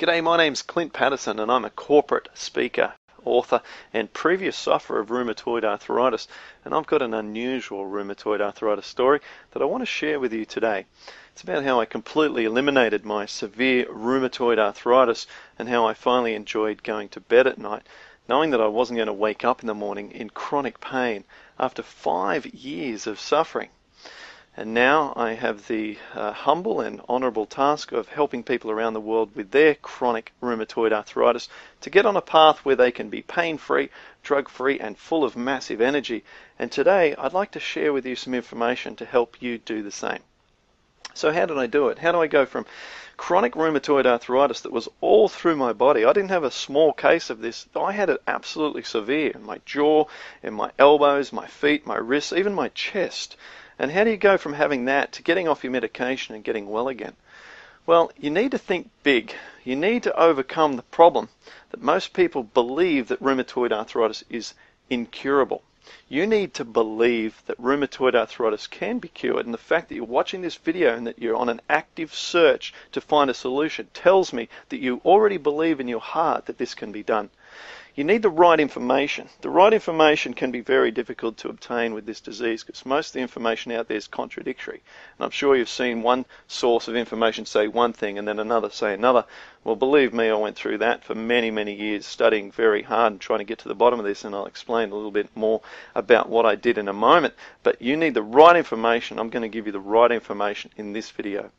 G'day, my name's Clint Patterson and I'm a corporate speaker, author and previous sufferer of rheumatoid arthritis, and I've got an unusual rheumatoid arthritis story that I want to share with you today. It's about how I completely eliminated my severe rheumatoid arthritis and how I finally enjoyed going to bed at night, knowing that I wasn't going to wake up in the morning in chronic pain after 5 years of suffering. And now I have the humble and honourable task of helping people around the world with their chronic rheumatoid arthritis to get on a path where they can be pain-free, drug-free and full of massive energy. And today I'd like to share with you some information to help you do the same. So how did I do it? How do I go from chronic rheumatoid arthritis that was all through my body? I didn't have a small case of this. I had it absolutely severe in my jaw, in my elbows, my feet, my wrists, even my chest. And how do you go from having that to getting off your medication and getting well again? Well, you need to think big. You need to overcome the problem that most people believe that rheumatoid arthritis is incurable. You need to believe that rheumatoid arthritis can be cured, and the fact that you're watching this video and that you're on an active search to find a solution tells me that you already believe in your heart that this can be done. You need the right information. The right information can be very difficult to obtain with this disease because most of the information out there is contradictory. And I'm sure you've seen one source of information say one thing and then another say another. Well, believe me, I went through that for many, many years, studying very hard and trying to get to the bottom of this, and I'll explain a little bit more about what I did in a moment. But you need the right information. I'm going to give you the right information in this video.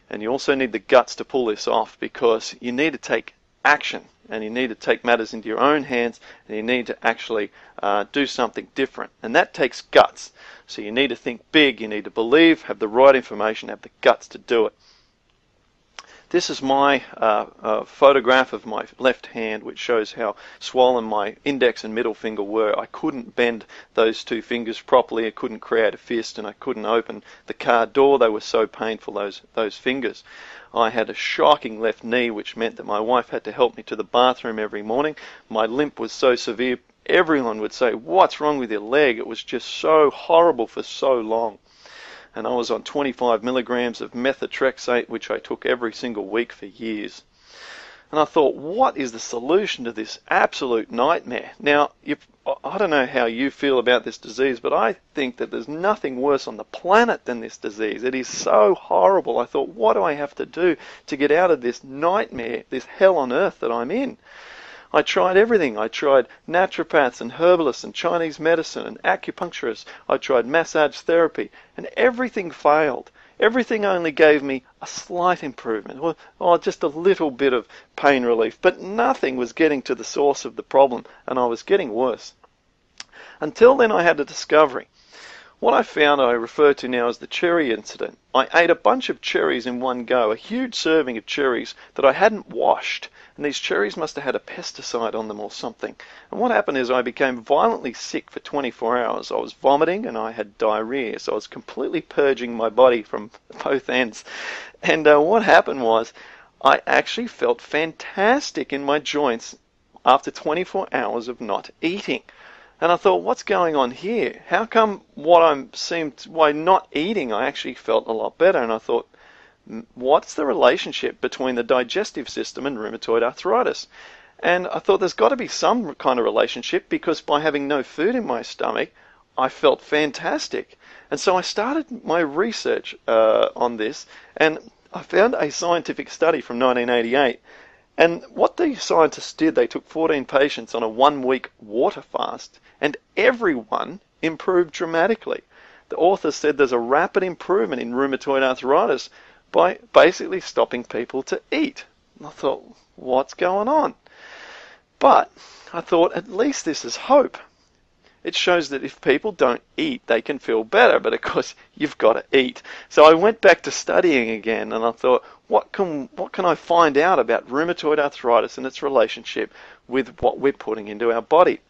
And you also need the guts to pull this off because you need to take action. And you need to take matters into your own hands, and you need to actually do something different. And that takes guts. So you need to think big, you need to believe, have the right information, have the guts to do it. This is my photograph of my left hand, which shows how swollen my index and middle finger were. I couldn't bend those two fingers properly, I couldn't create a fist, and I couldn't open the car door. They were so painful, those fingers. I had a shocking left knee, which meant that my wife had to help me to the bathroom every morning. My limp was so severe, everyone would say, "What's wrong with your leg?" It was just so horrible for so long. And I was on 25 milligrams of methotrexate, which I took every single week for years. And I thought, what is the solution to this absolute nightmare? Now, I don't know how you feel about this disease, but I think that there's nothing worse on the planet than this disease. It is so horrible. I thought, what do I have to do to get out of this nightmare, this hell on earth that I'm in? I tried everything. I tried naturopaths and herbalists and Chinese medicine and acupuncturists. I tried massage therapy, and everything failed. Everything only gave me a slight improvement, or just a little bit of pain relief, but nothing was getting to the source of the problem, and I was getting worse. Until then I had a discovery. What I found I refer to now as the cherry incident. I ate a bunch of cherries in one go, a huge serving of cherries that I hadn't washed, and these cherries must have had a pesticide on them or something. And what happened is I became violently sick for 24 hours. I was vomiting and I had diarrhea, so I was completely purging my body from both ends. And what happened was I actually felt fantastic in my joints after 24 hours of not eating. And I thought, what's going on here? How come why not eating I actually felt a lot better? And I thought, what's the relationship between the digestive system and rheumatoid arthritis? And I thought there's got to be some kind of relationship, because by having no food in my stomach, I felt fantastic. And so I started my research on this, and I found a scientific study from 1988. And what the scientists did, they took 14 patients on a 1-week water fast, and everyone improved dramatically. The authors said there's a rapid improvement in rheumatoid arthritis by basically stopping people to eat. And I thought, what's going on? But I thought, at least this is hope. It shows that if people don't eat, they can feel better, but of course you've got to eat. So I went back to studying again, and I thought, what can I find out about rheumatoid arthritis and its relationship with what we're putting into our body?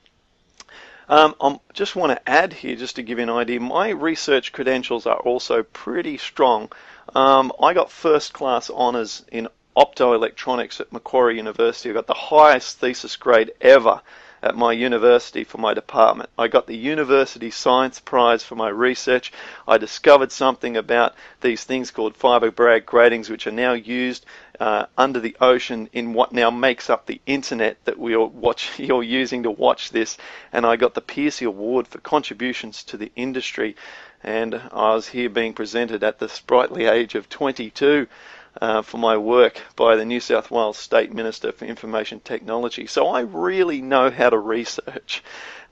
I just want to add here, just to give you an idea, my research credentials are also pretty strong. I got first class honours in optoelectronics at Macquarie University. I got the highest thesis grade ever at my university for my department. I got the University Science Prize for my research. I discovered something about these things called fiber Bragg gratings, which are now used under the ocean in what now makes up the internet that you're using to watch this. And I got the Piercy Award for contributions to the industry. And I was here being presented at the sprightly age of 22 for my work by the New South Wales State Minister for Information Technology. So I really know how to research.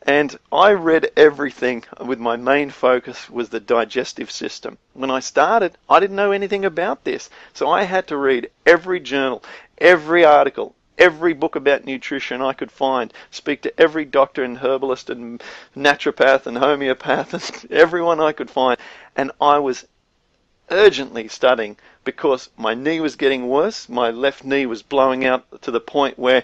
And I read everything with my main focus was the digestive system. When I started, I didn't know anything about this. So I had to read every journal, every article, every book about nutrition I could find, speak to every doctor and herbalist and naturopath and homeopath and everyone I could find. And I was urgently studying because my knee was getting worse. My left knee was blowing out to the point where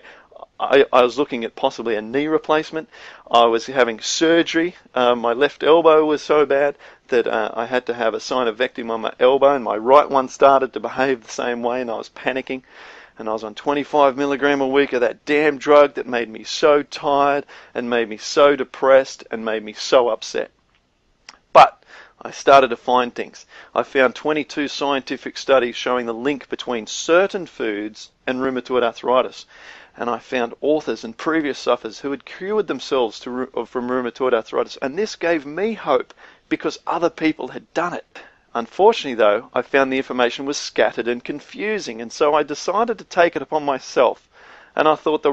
I was looking at possibly a knee replacement. I was having surgery. My left elbow was so bad that I had to have a synovectomy on my elbow, and my right one started to behave the same way, and I was panicking. And I was on 25 milligram a week of that damn drug that made me so tired and made me so depressed and made me so upset. But I started to find things. I found 22 scientific studies showing the link between certain foods and rheumatoid arthritis. And I found authors and previous sufferers who had cured themselves from rheumatoid arthritis. And this gave me hope because other people had done it. Unfortunately, though, I found the information was scattered and confusing, and so I decided to take it upon myself. And I thought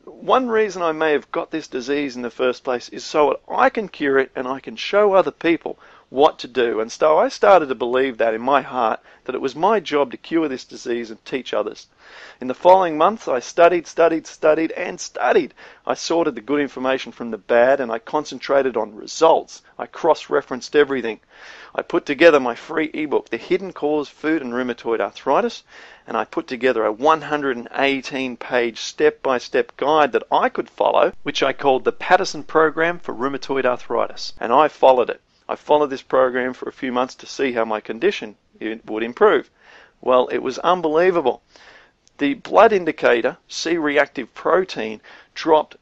one reason I may have got this disease in the first place is so that I can cure it and I can show other people what to do. And so I started to believe that in my heart, that it was my job to cure this disease and teach others. In the following months, I studied. I sorted the good information from the bad, and I concentrated on results. I cross-referenced everything. I put together my free ebook, The Hidden Cause, Food and Rheumatoid Arthritis, and I put together a 118-page step-by-step guide that I could follow, which I called the Patterson Program for Rheumatoid Arthritis. And I followed it. I followed this program for a few months to see how my condition would improve. Well, it was unbelievable. The blood indicator, C-reactive protein, dropped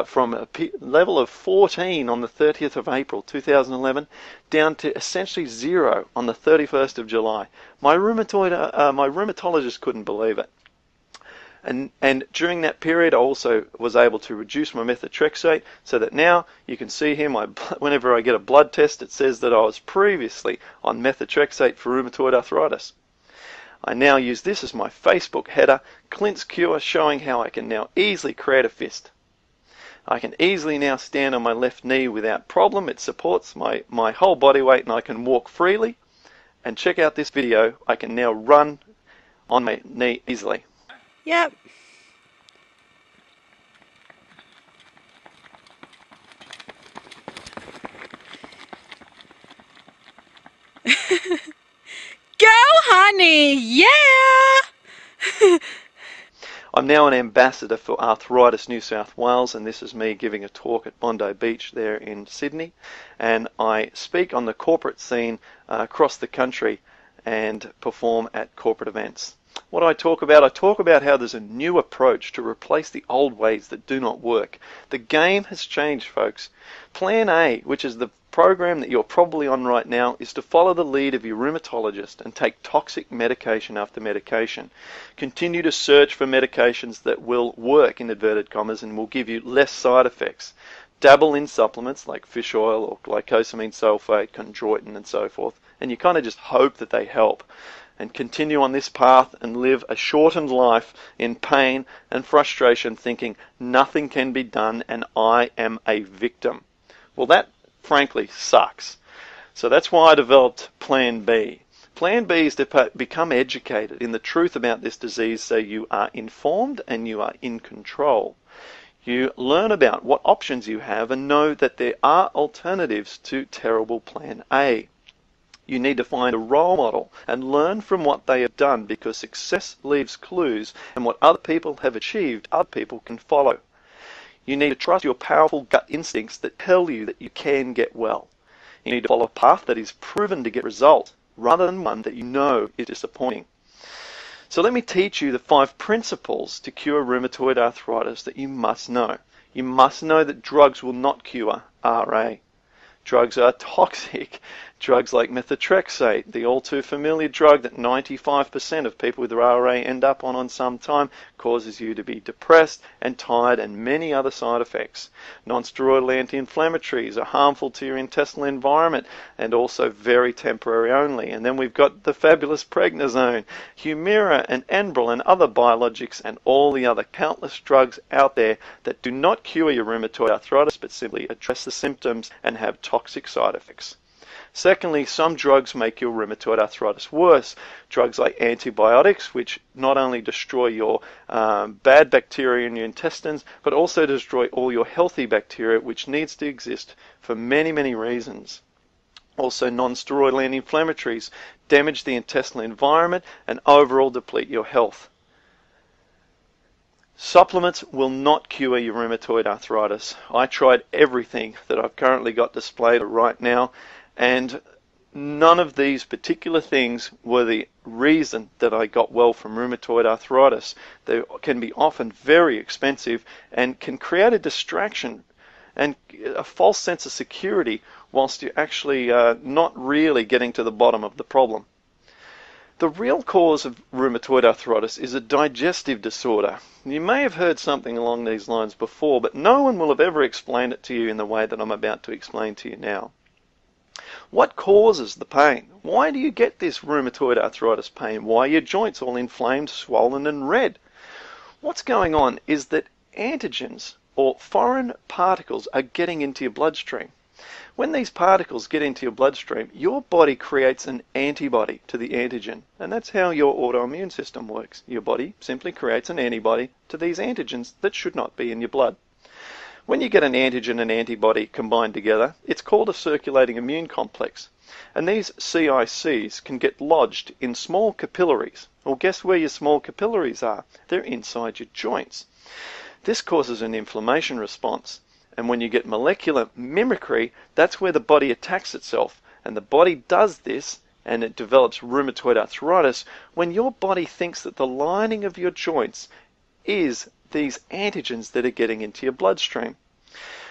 from a level of 14 on the 30th of April 2011 down to essentially 0 on the 31st of July. My rheumatologist couldn't believe it. And during that period, I also was able to reduce my methotrexate so that now you can see here, whenever I get a blood test, it says that I was previously on methotrexate for rheumatoid arthritis. I now use this as my Facebook header, Clint's Cure, showing how I can now easily create a fist. I can easily now stand on my left knee without problem. It supports my whole body weight and I can walk freely. And check out this video. I can now run on my knee easily. Yep. Go, honey! Yeah! I'm now an ambassador for Arthritis New South Wales, and this is me giving a talk at Bondi Beach there in Sydney. And I speak on the corporate scene across the country and perform at corporate events. What do I talk about? I talk about how there's a new approach to replace the old ways that do not work. The game has changed, folks. Plan A, which is the program that you're probably on right now, is to follow the lead of your rheumatologist and take toxic medication after medication. Continue to search for medications that will work, in inverted commas, and will give you less side effects. Dabble in supplements like fish oil or glycosamine sulfate, chondroitin and so forth, and you kind of just hope that they help. And continue on this path and live a shortened life in pain and frustration, thinking nothing can be done and I am a victim. Well, that frankly sucks. So that's why I developed Plan B. Plan B is to become educated in the truth about this disease so you are informed and you are in control. You learn about what options you have and know that there are alternatives to terrible Plan A. You need to find a role model and learn from what they have done, because success leaves clues, and what other people have achieved, other people can follow. You need to trust your powerful gut instincts that tell you that you can get well. You need to follow a path that is proven to get results, rather than one that you know is disappointing. So let me teach you the 5 principles to cure rheumatoid arthritis that you must know. You must know that drugs will not cure RA. Drugs are toxic. Drugs like methotrexate, the all too familiar drug that 95% of people with RA end up on some time, causes you to be depressed and tired and many other side effects. Non-steroidal anti-inflammatories are harmful to your intestinal environment and also very temporary only. And then we've got the fabulous prednisone, Humira and Enbrel and other biologics and all the other countless drugs out there that do not cure your rheumatoid arthritis but simply address the symptoms and have toxic side effects. Secondly, some drugs make your rheumatoid arthritis worse. Drugs like antibiotics, which not only destroy your bad bacteria in your intestines, but also destroy all your healthy bacteria, which needs to exist for many, many reasons. Also, non-steroidal anti-inflammatories damage the intestinal environment and overall deplete your health. Supplements will not cure your rheumatoid arthritis. I tried everything that I've currently got displayed right now, and none of these particular things were the reason that I got well from rheumatoid arthritis. They can be often very expensive and can create a distraction and a false sense of security whilst you're actually not really getting to the bottom of the problem. The real cause of rheumatoid arthritis is a digestive disorder. You may have heard something along these lines before, but no one will have ever explained it to you in the way that I'm about to explain to you now. What causes the pain? Why do you get this rheumatoid arthritis pain? Why are your joints all inflamed, swollen and red? What's going on is that antigens or foreign particles are getting into your bloodstream. When these particles get into your bloodstream, your body creates an antibody to the antigen, and that's how your autoimmune system works. Your body simply creates an antibody to these antigens that should not be in your blood. When you get an antigen and antibody combined together, it's called a circulating immune complex. And these CICs can get lodged in small capillaries. Well, guess where your small capillaries are? They're inside your joints. This causes an inflammation response. And when you get molecular mimicry, that's where the body attacks itself. And the body does this, and it develops rheumatoid arthritis, when your body thinks that the lining of your joints is these antigens that are getting into your bloodstream.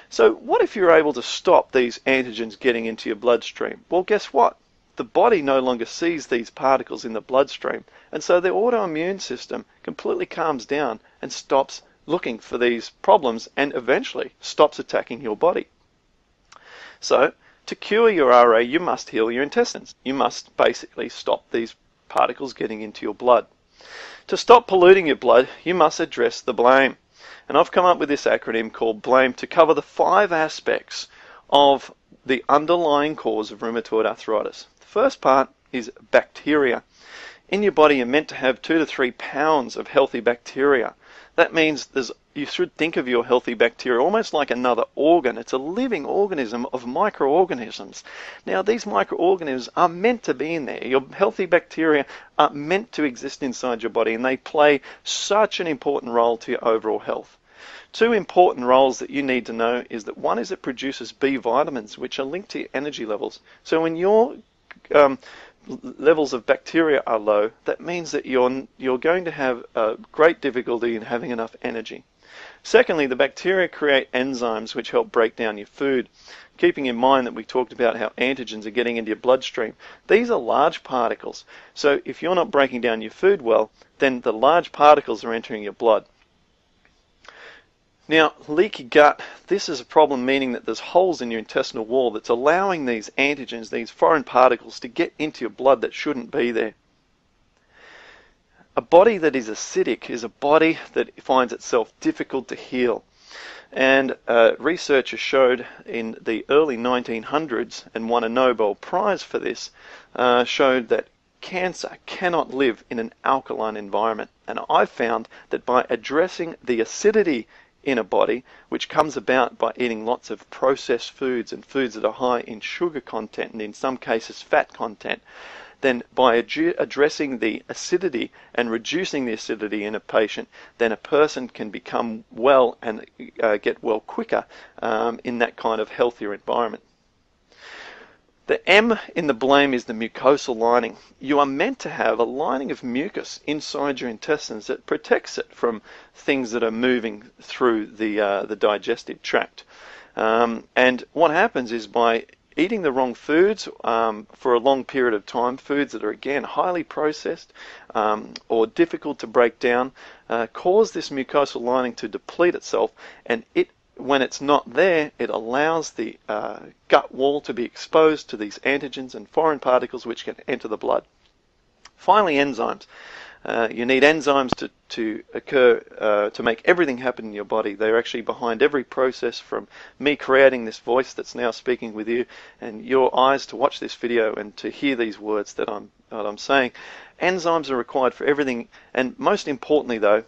So what if you're able to stop these antigens getting into your bloodstream? Well, guess what? The body no longer sees these particles in the bloodstream, and so the autoimmune system completely calms down and stops looking for these problems and eventually stops attacking your body. So to cure your RA, you must heal your intestines. You must basically stop these particles getting into your blood. To stop polluting your blood, you must address the blame. And I've come up with this acronym called BLAME to cover the 5 aspects of the underlying cause of rheumatoid arthritis. The first part is bacteria. In your body, you're meant to have 2 to 3 pounds of healthy bacteria. That means you should think of your healthy bacteria almost like another organ. It's a living organism of microorganisms. Now, these microorganisms are meant to be in there. Your healthy bacteria are meant to exist inside your body, and they play such an important role to your overall health. 2 important roles that you need to know is that one is it produces B vitamins, which are linked to your energy levels. So when your levels of bacteria are low, that means that you're going to have great difficulty in having enough energy. Secondly, the bacteria create enzymes which help break down your food. Keeping in mind that we talked about how antigens are getting into your bloodstream, these are large particles. So if you're not breaking down your food well, then the large particles are entering your blood. Now, leaky gut, this is a problem, meaning that there's holes in your intestinal wall that's allowing these antigens, these foreign particles, to get into your blood that shouldn't be there. A body that is acidic is a body that finds itself difficult to heal. And researchers showed in the early 1900s, and won a Nobel Prize for this, showed that cancer cannot live in an alkaline environment. And I've found that by addressing the acidity in a body, which comes about by eating lots of processed foods and foods that are high in sugar content and in some cases fat content, then by addressing the acidity and reducing the acidity in a patient, then a person can become well and get well quicker in that kind of healthier environment. The M in the blame is the mucosal lining. You are meant to have a lining of mucus inside your intestines that protects it from things that are moving through the digestive tract. And what happens is by eating the wrong foods for a long period of time, foods that are again highly processed or difficult to break down, cause this mucosal lining to deplete itself, and when it's not there, it allows the gut wall to be exposed to these antigens and foreign particles which can enter the blood. Finally, enzymes. You need enzymes to occur to make everything happen in your body. They're actually behind every process, from me creating this voice that's now speaking with you, and your eyes to watch this video and to hear these words that I'm saying. Enzymes are required for everything, and most importantly though,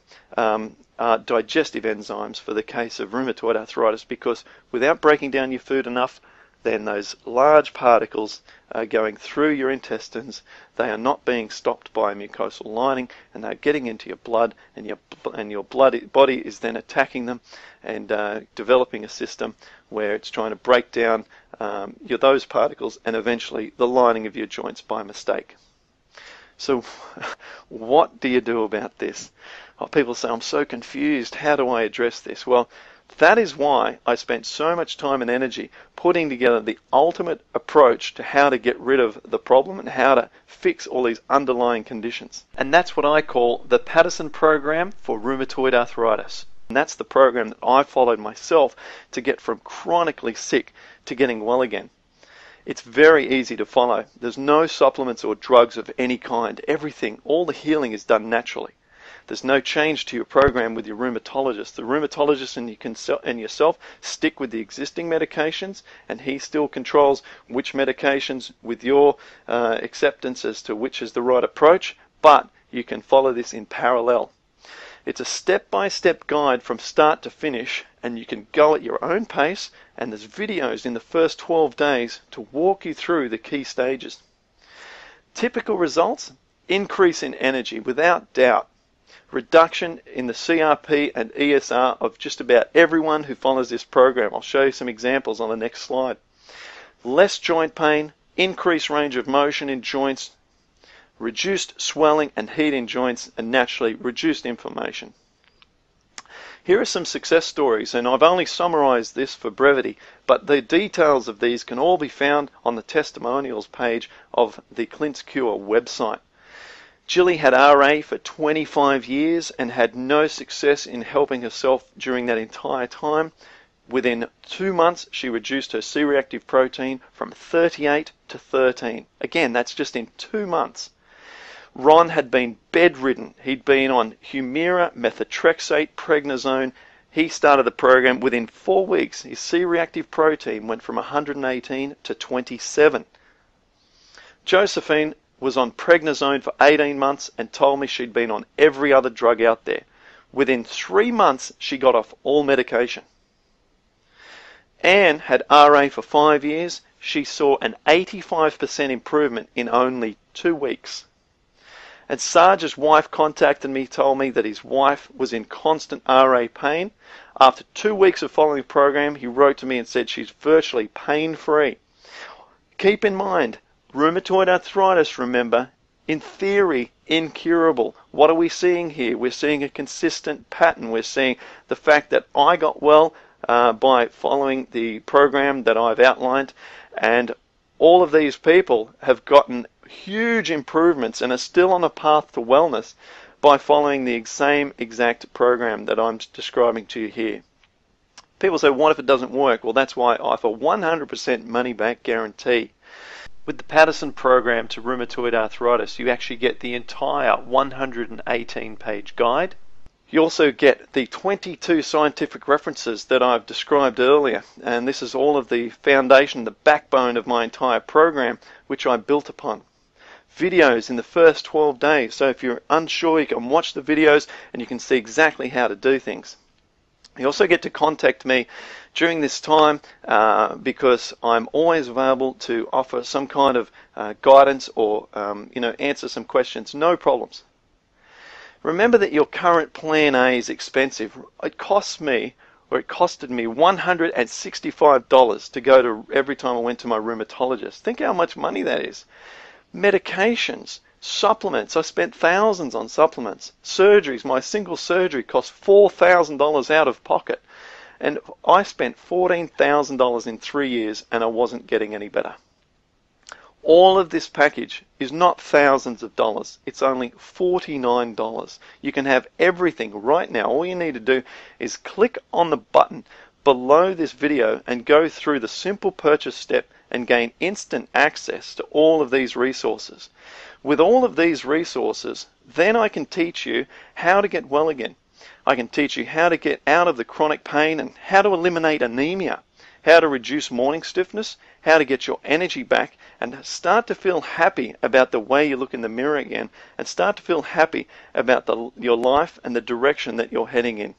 are digestive enzymes for the case of rheumatoid arthritis, because without breaking down your food enough, then those large particles are going through your intestines. They are not being stopped by a mucosal lining, and they're getting into your blood, and your body is then attacking them and developing a system where it's trying to break down those particles and eventually the lining of your joints by mistake. So what do you do about this? Oh, people say, I'm so confused. How do I address this? Well, that is why I spent so much time and energy putting together the ultimate approach to how to get rid of the problem and how to fix all these underlying conditions. And that's what I call the Patterson program for rheumatoid arthritis. And that's the program that I followed myself to get from chronically sick to getting well again. It's very easy to follow. There's no supplements or drugs of any kind. Everything, all the healing is done naturally. There's no change to your program with your rheumatologist. The rheumatologist and yourself stick with the existing medications, and he still controls which medications with your acceptance as to which is the right approach, but you can follow this in parallel. It's a step-by-step guide from start to finish, and you can go at your own pace, and there's videos in the first 12 days to walk you through the key stages. Typical results: increase in energy without doubt, reduction in the CRP and ESR of just about everyone who follows this program. I'll show you some examples on the next slide. Less joint pain, increased range of motion in joints, reduced swelling and heat in joints, and naturally reduced inflammation. Here are some success stories, and I've only summarized this for brevity, but the details of these can all be found on the testimonials page of the Clint's Cure website. Jilly had RA for 25 years and had no success in helping herself during that entire time. Within 2 months, she reduced her C-reactive protein from 38 to 13. Again, that's just in 2 months. Ron had been bedridden. He'd been on Humira, methotrexate, prednisone. He started the program. Within 4 weeks, his C-reactive protein went from 118 to 27. Josephine was on prednisone for 18 months and told me she'd been on every other drug out there. Within 3 months, she got off all medication. Anne had RA for 5 years. She saw an 85% improvement in only 2 weeks. And Sarge's wife contacted me, told me that his wife was in constant RA pain. After 2 weeks of following the program, he wrote to me and said she's virtually pain-free. Keep in mind, rheumatoid arthritis, remember, in theory, incurable. What are we seeing here? We're seeing a consistent pattern. We're seeing the fact that I got well by following the program that I've outlined, and all of these people have gotten huge improvements and are still on a path to wellness by following the same exact program that I'm describing to you here. People say, what if it doesn't work? Well, that's why I offer 100% money-back guarantee. With the Patterson program to rheumatoid arthritis, you actually get the entire 118-page guide. You also get the 22 scientific references that I've described earlier, and this is all of the foundation, the backbone of my entire program, which I built upon. Videos in the first 12 days, so if you're unsure, you can watch the videos and you can see exactly how to do things. You also get to contact me during this time because I'm always available to offer some kind of guidance or answer some questions, no problems. Remember that your current plan A is expensive. It costs me where it costed me $165 to go to every time I went to my rheumatologist. Think how much money that is. Medications, supplements. I spent thousands on supplements. Surgeries. My single surgery cost $4,000 out of pocket. And I spent $14,000 in 3 years and I wasn't getting any better. All of this package is not thousands of dollars. It's only $49. You can have everything right now. All you need to do is click on the button below this video and go through the simple purchase step and gain instant access to all of these resources. With all of these resources, then I can teach you how to get well again. I can teach you how to get out of the chronic pain and how to eliminate anemia, how to reduce morning stiffness, how to get your energy back and start to feel happy about the way you look in the mirror again and start to feel happy about your life and the direction that you're heading in.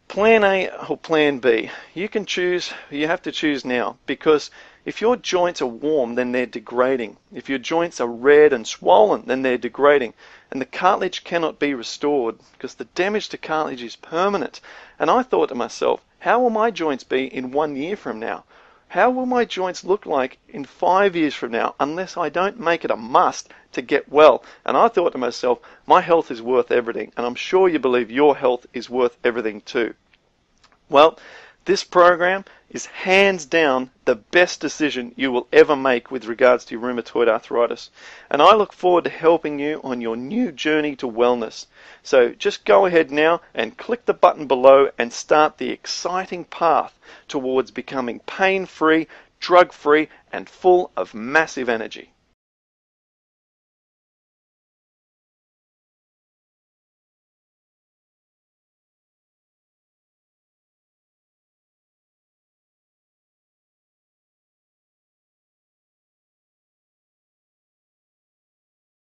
Plan A or Plan B, you can choose. You have to choose now, because if your joints are warm, then they're degrading. If your joints are red and swollen, then they're degrading. And the cartilage cannot be restored because the damage to cartilage is permanent. And I thought to myself, how will my joints be in 1 year from now? How will my joints look like in 5 years from now unless I don't make it a must to get well? And I thought to myself, my health is worth everything. And I'm sure you believe your health is worth everything too. Well, this program is hands down the best decision you will ever make with regards to rheumatoid arthritis. And I look forward to helping you on your new journey to wellness. So just go ahead now and click the button below and start the exciting path towards becoming pain-free, drug-free, and full of massive energy.